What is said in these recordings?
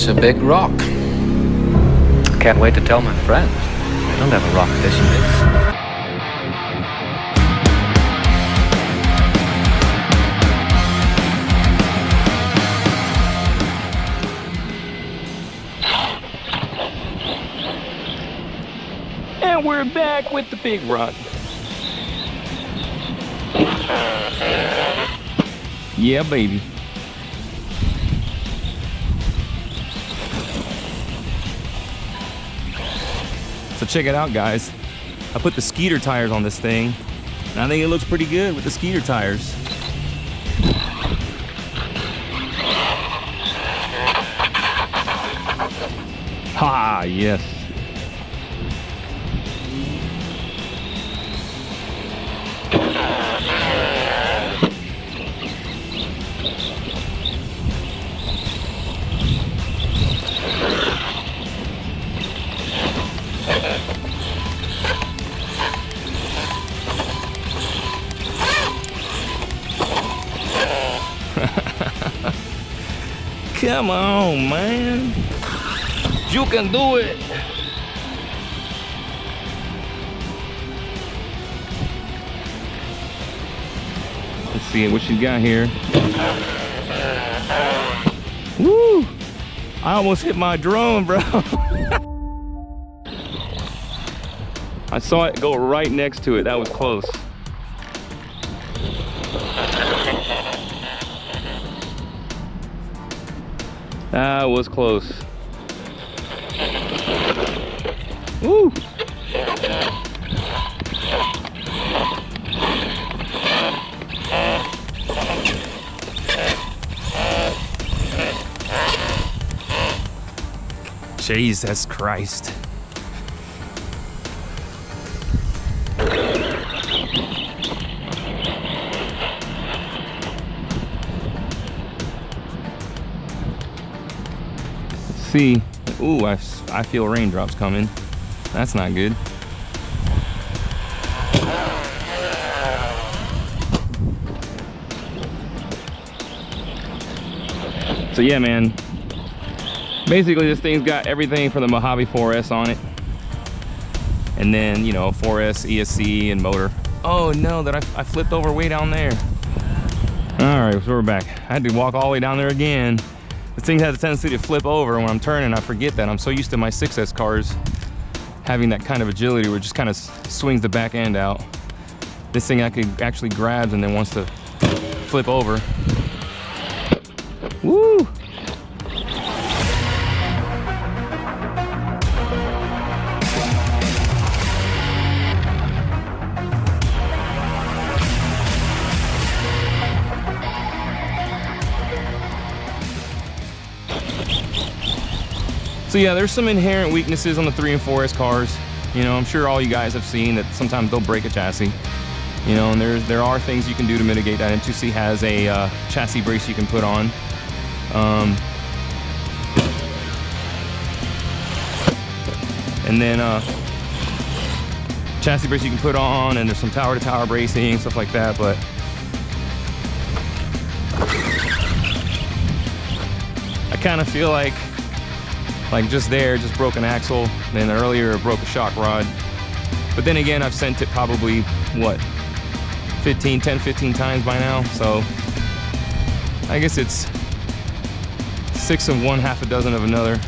It's a big rock. Can't wait to tell my friends. They don't have a rock this big. And we're back with the big rock. Yeah, baby. So check it out, guys. I put the Skeeter tires on this thing, and I think it looks pretty good with the Skeeter tires. Ha, yes. Come on, man. You can do it. Let's see what you got here. Woo! I almost hit my drone, bro. I saw it go right next to it. That was close. That was close. Woo! Jesus Christ. See, ooh, I feel raindrops coming. That's not good. So yeah, man, basically this thing's got everything from the Mojave 4S on it, and then, you know, 4S ESC and motor. Oh no, that I flipped over way down there. All right, so we're back. I had to walk all the way down there again. This thing has a tendency to flip over when I'm turning. I forget that. I'm so used to my 6S cars having that kind of agility where it just kind of swings the back end out. This thing actually grabs and then wants to flip over. Woo! So yeah, there's some inherent weaknesses on the 3 and 4S cars. You know, I'm sure all you guys have seen that sometimes they'll break a chassis. You know, and there are things you can do to mitigate that. M2C has a chassis brace you can put on. And then chassis brace you can put on, and there's some tower-to-tower bracing, stuff like that. But I kind of feel like just broke an axle, then earlier broke a shock rod. But then again, I've sent it probably, what, 10, 15 times by now. So I guess it's 6 of one, half a dozen of another.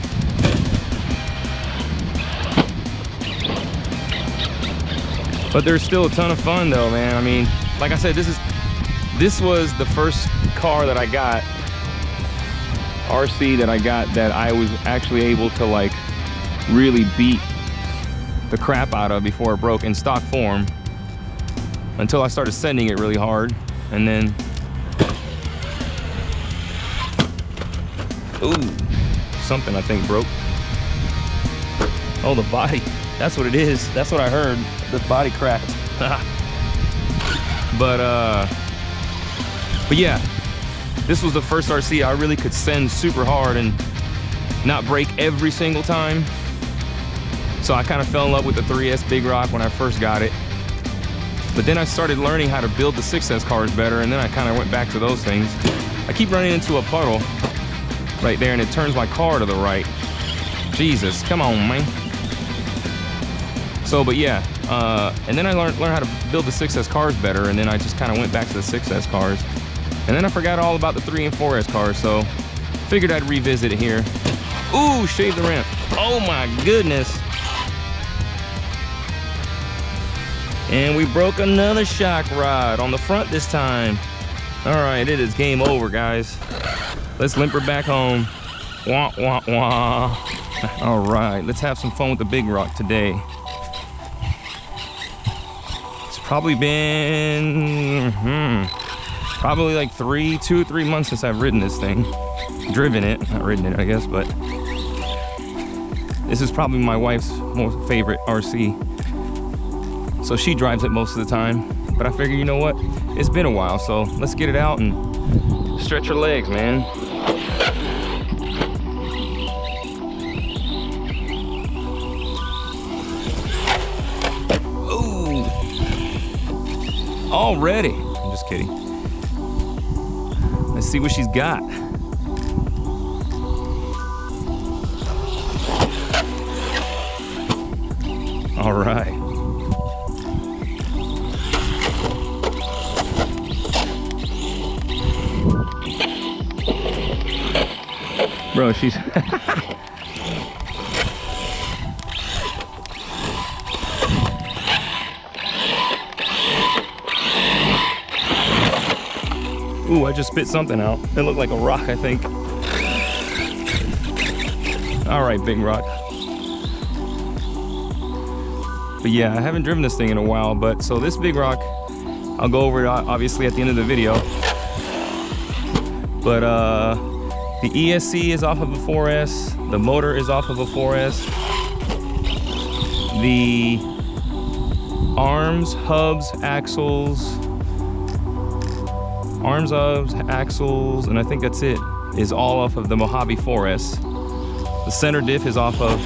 But there's still a ton of fun though, man. I mean, like I said, this was the first car that I got, RC that I got, that I was actually able to like really beat the crap out of before it broke in stock form, until I started sending it really hard. And then, ooh, something I think broke. Oh, the body, that's what it is. That's what I heard, the body cracked. But yeah, this was the first RC I really could send super hard and not break every single time. So I kind of fell in love with the 3S Big Rock when I first got it. But then I started learning how to build the 6S cars better, and then I kind of went back to those things. I keep running into a puddle. right there, and it turns my car to the right. Jesus, come on, man. So, but yeah, and then I learned how to build the 6S cars better, and then I just kind of went back to the 6S cars. And then I forgot all about the 3 and 4S cars, so figured I'd revisit it here. Ooh, shave the ramp. Oh my goodness. And we broke another shock rod on the front this time. All right, it is game over, guys. Let's limp her back home. Wah, wah, wah. All right, let's have some fun with the big rock today. It's probably been, probably like 2 or 3 months since I've ridden this thing. Driven it, not ridden it, I guess, but this is probably my wife's most favorite RC. So she drives it most of the time, but I figure, you know what? It's been a while, so let's get it out and stretch her legs, man. Ooh. Already. I'm just kidding. Let's see what she's got. All right. Bro, she's ooh, I just spit something out. It looked like a rock, I think. All right, big rock. But yeah, I haven't driven this thing in a while, but so this big rock, I'll go over it obviously at the end of the video. But the ESC is off of a 4S, the motor is off of a 4S. The arms, hubs, axles, and I think that's it, is all off of the Mojave 4S. The center diff is off of,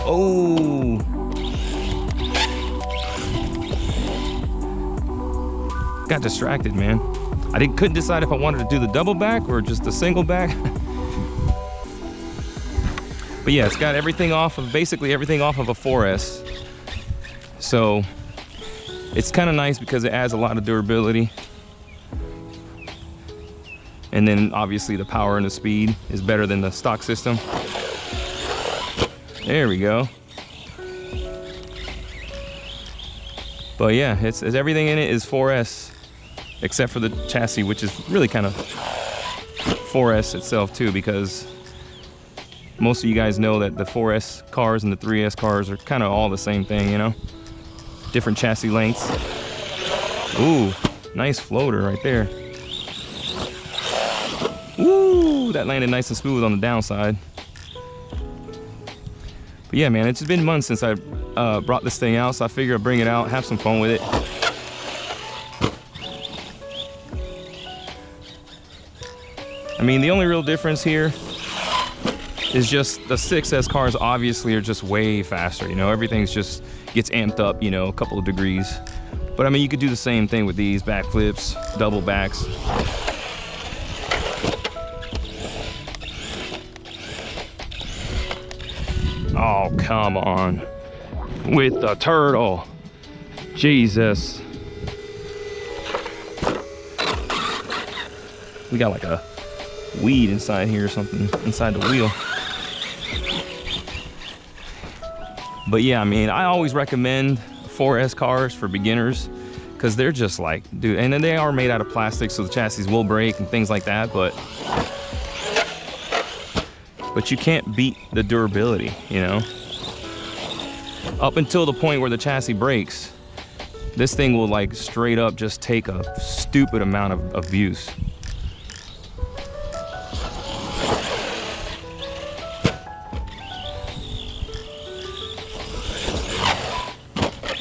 oh, got distracted, man. I couldn't decide if I wanted to do the double back or just the single back. But yeah, it's got everything off of, basically everything off of a 4S. So it's kind of nice because it adds a lot of durability. And then obviously the power and the speed is better than the stock system. There we go. But yeah, it's everything in it is 4S. Except for the chassis, which is really kind of 4S itself too, because most of you guys know that the 4S cars and the 3S cars are kind of all the same thing, you know? Different chassis lengths. Ooh, nice floater right there. Ooh, that landed nice and smooth on the downside. But yeah, man, it's been months since I brought this thing out, so I figured I'd bring it out, have some fun with it. I mean, the only real difference here is just the 6S cars obviously are just way faster, you know, everything's just gets amped up, you know, a couple of degrees. But I mean, you could do the same thing with these backflips, double backs. Oh, come on. With the turtle. Jesus. We got like a weed inside here or something, inside the wheel. But yeah, I mean, I always recommend 4S cars for beginners because they're just like, dude, and then they are made out of plastic, so the chassis will break and things like that, but you can't beat the durability, you know? Up until the point where the chassis breaks, this thing will like straight up just take a stupid amount of abuse.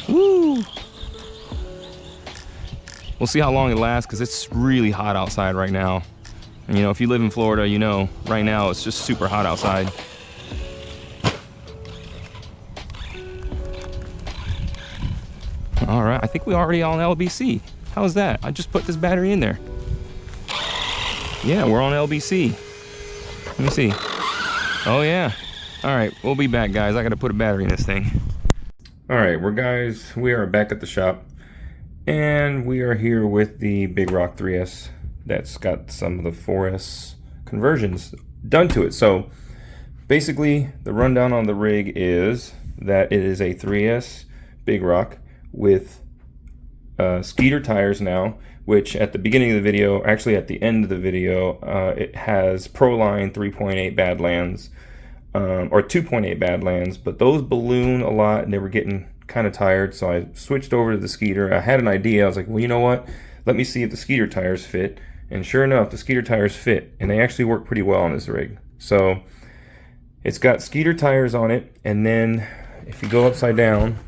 Woo! We'll see how long it lasts because it's really hot outside right now. And you know, if you live in Florida, you know, right now it's just super hot outside. All right, I think we're already on LBC. How is that? I just put this battery in there. Yeah, we're on LBC. Let me see. Oh yeah. All right, we'll be back, guys. I gotta put a battery in this thing. All right, we are back at the shop, and we are here with the Big Rock 3S that's got some of the 4S conversions done to it. So basically, the rundown on the rig is that it is a 3S Big Rock with Skeeter tires now, which at the beginning of the video, actually at the end of the video, it has Proline 3.8 Badlands, or 2.8 Badlands, but those balloon a lot and they were getting kind of tired, so I switched over to the Skeeter. I had an idea. I was like, well, you know what? Let me see if the Skeeter tires fit. And sure enough, the Skeeter tires fit, and they actually work pretty well on this rig. So it's got Skeeter tires on it, and then if you go upside down,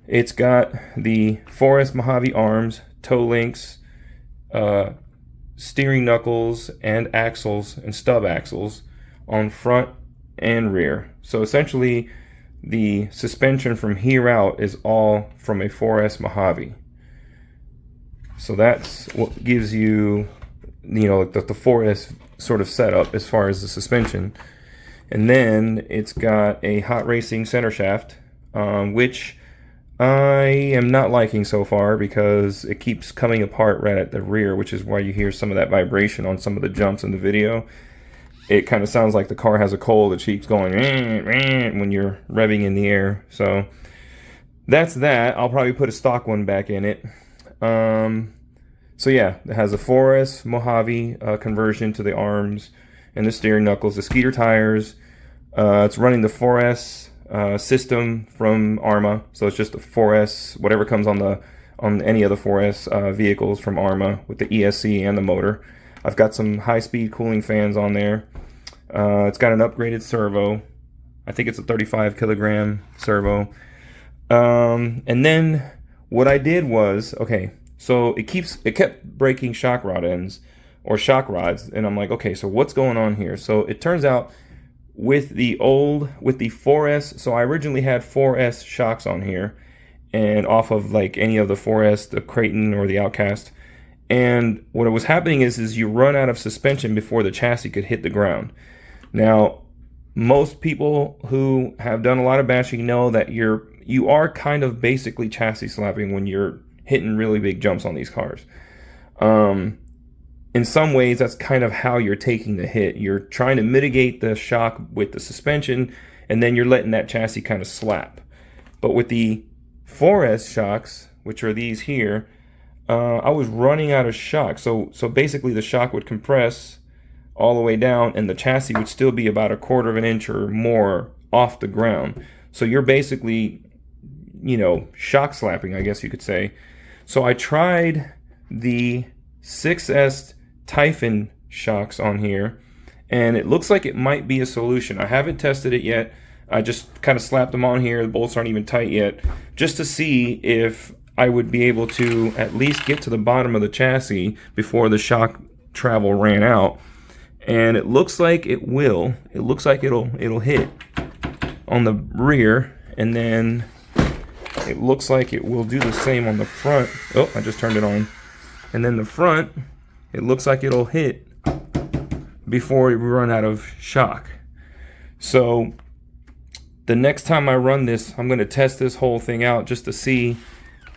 it's got the 4S Mojave arms, toe links, steering knuckles, and axles and stub axles on front and rear. So essentially, the suspension from here out is all from a 4S Mojave. So that's what gives you, like the 4S sort of setup as far as the suspension. And then it's got a Hot Racing center shaft, which I am not liking so far because it keeps coming apart right at the rear, which is why you hear some of that vibration on some of the jumps in the video. It kind of sounds like the car has a cold. It keeps going when you're revving in the air. So that's that. I'll probably put a stock one back in it. So yeah, it has a 4S Mojave conversion to the arms and the steering knuckles, the Skeeter tires. It's running the 4S system from Arrma, so it's just the 4S, whatever comes on any of the 4S vehicles from Arrma with the ESC and the motor. I've got some high-speed cooling fans on there. It's got an upgraded servo. I think it's a 35 kilogram servo. And then what I did was, okay, so it kept breaking shock rod ends or shock rods, and I'm like, okay, so what's going on here? So it turns out with the 4S, so I originally had 4S shocks on here, and off of like any of the 4S, the Creighton or the Outcast. And what was happening is you run out of suspension before the chassis could hit the ground. Now, most people who have done a lot of bashing know that you are kind of basically chassis slapping when you're hitting really big jumps on these cars. In some ways, that's kind of how you're taking the hit. You're trying to mitigate the shock with the suspension, and then you're letting that chassis kind of slap. But with the 4S shocks, which are these here, I was running out of shock. So basically the shock would compress all the way down and the chassis would still be about 1/4 of an inch or more off the ground. So you're basically, shock slapping, I guess you could say. So I tried the 6S Typhon shocks on here, and it looks like it might be a solution. I haven't tested it yet. I just kind of slapped them on here. The bolts aren't even tight yet, just to see if I would be able to at least get to the bottom of the chassis before the shock travel ran out. And it looks like it will. It looks like it'll hit on the rear, and then it looks like it will do the same on the front. Oh, I just turned it on. And then the front, it looks like it'll hit before we run out of shock. So the next time I run this, I'm going to test this whole thing out just to see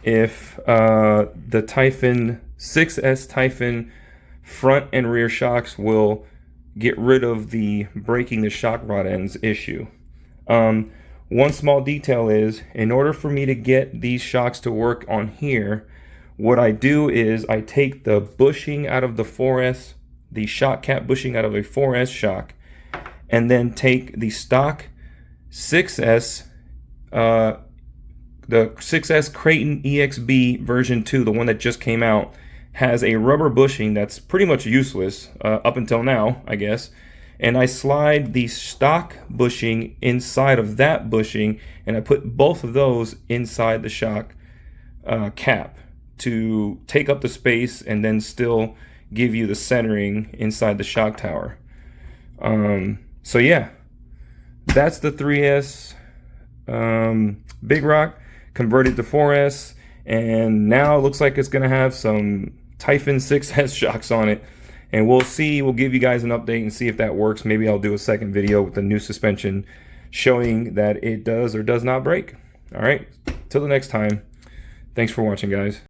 if the Typhon 6S Typhon front and rear shocks will get rid of the breaking the shock rod ends issue. One small detail is, in order for me to get these shocks to work on here, what I do is I take the bushing out of the 4S, the shock cap bushing out of a 4S shock, and then take the stock 6S, the 6S Creighton EXB version 2, the one that just came out, has a rubber bushing that's pretty much useless up until now, I guess. And I slide the stock bushing inside of that bushing, and I put both of those inside the shock cap to take up the space and then still give you the centering inside the shock tower. So yeah, that's the 3S Big Rock converted to 4S, and now it looks like it's gonna have some Typhon 6S shocks on it. And we'll see, we'll give you guys an update and see if that works. Maybe I'll do a second video with the new suspension showing that it does or does not break. All right, till the next time. Thanks for watching, guys.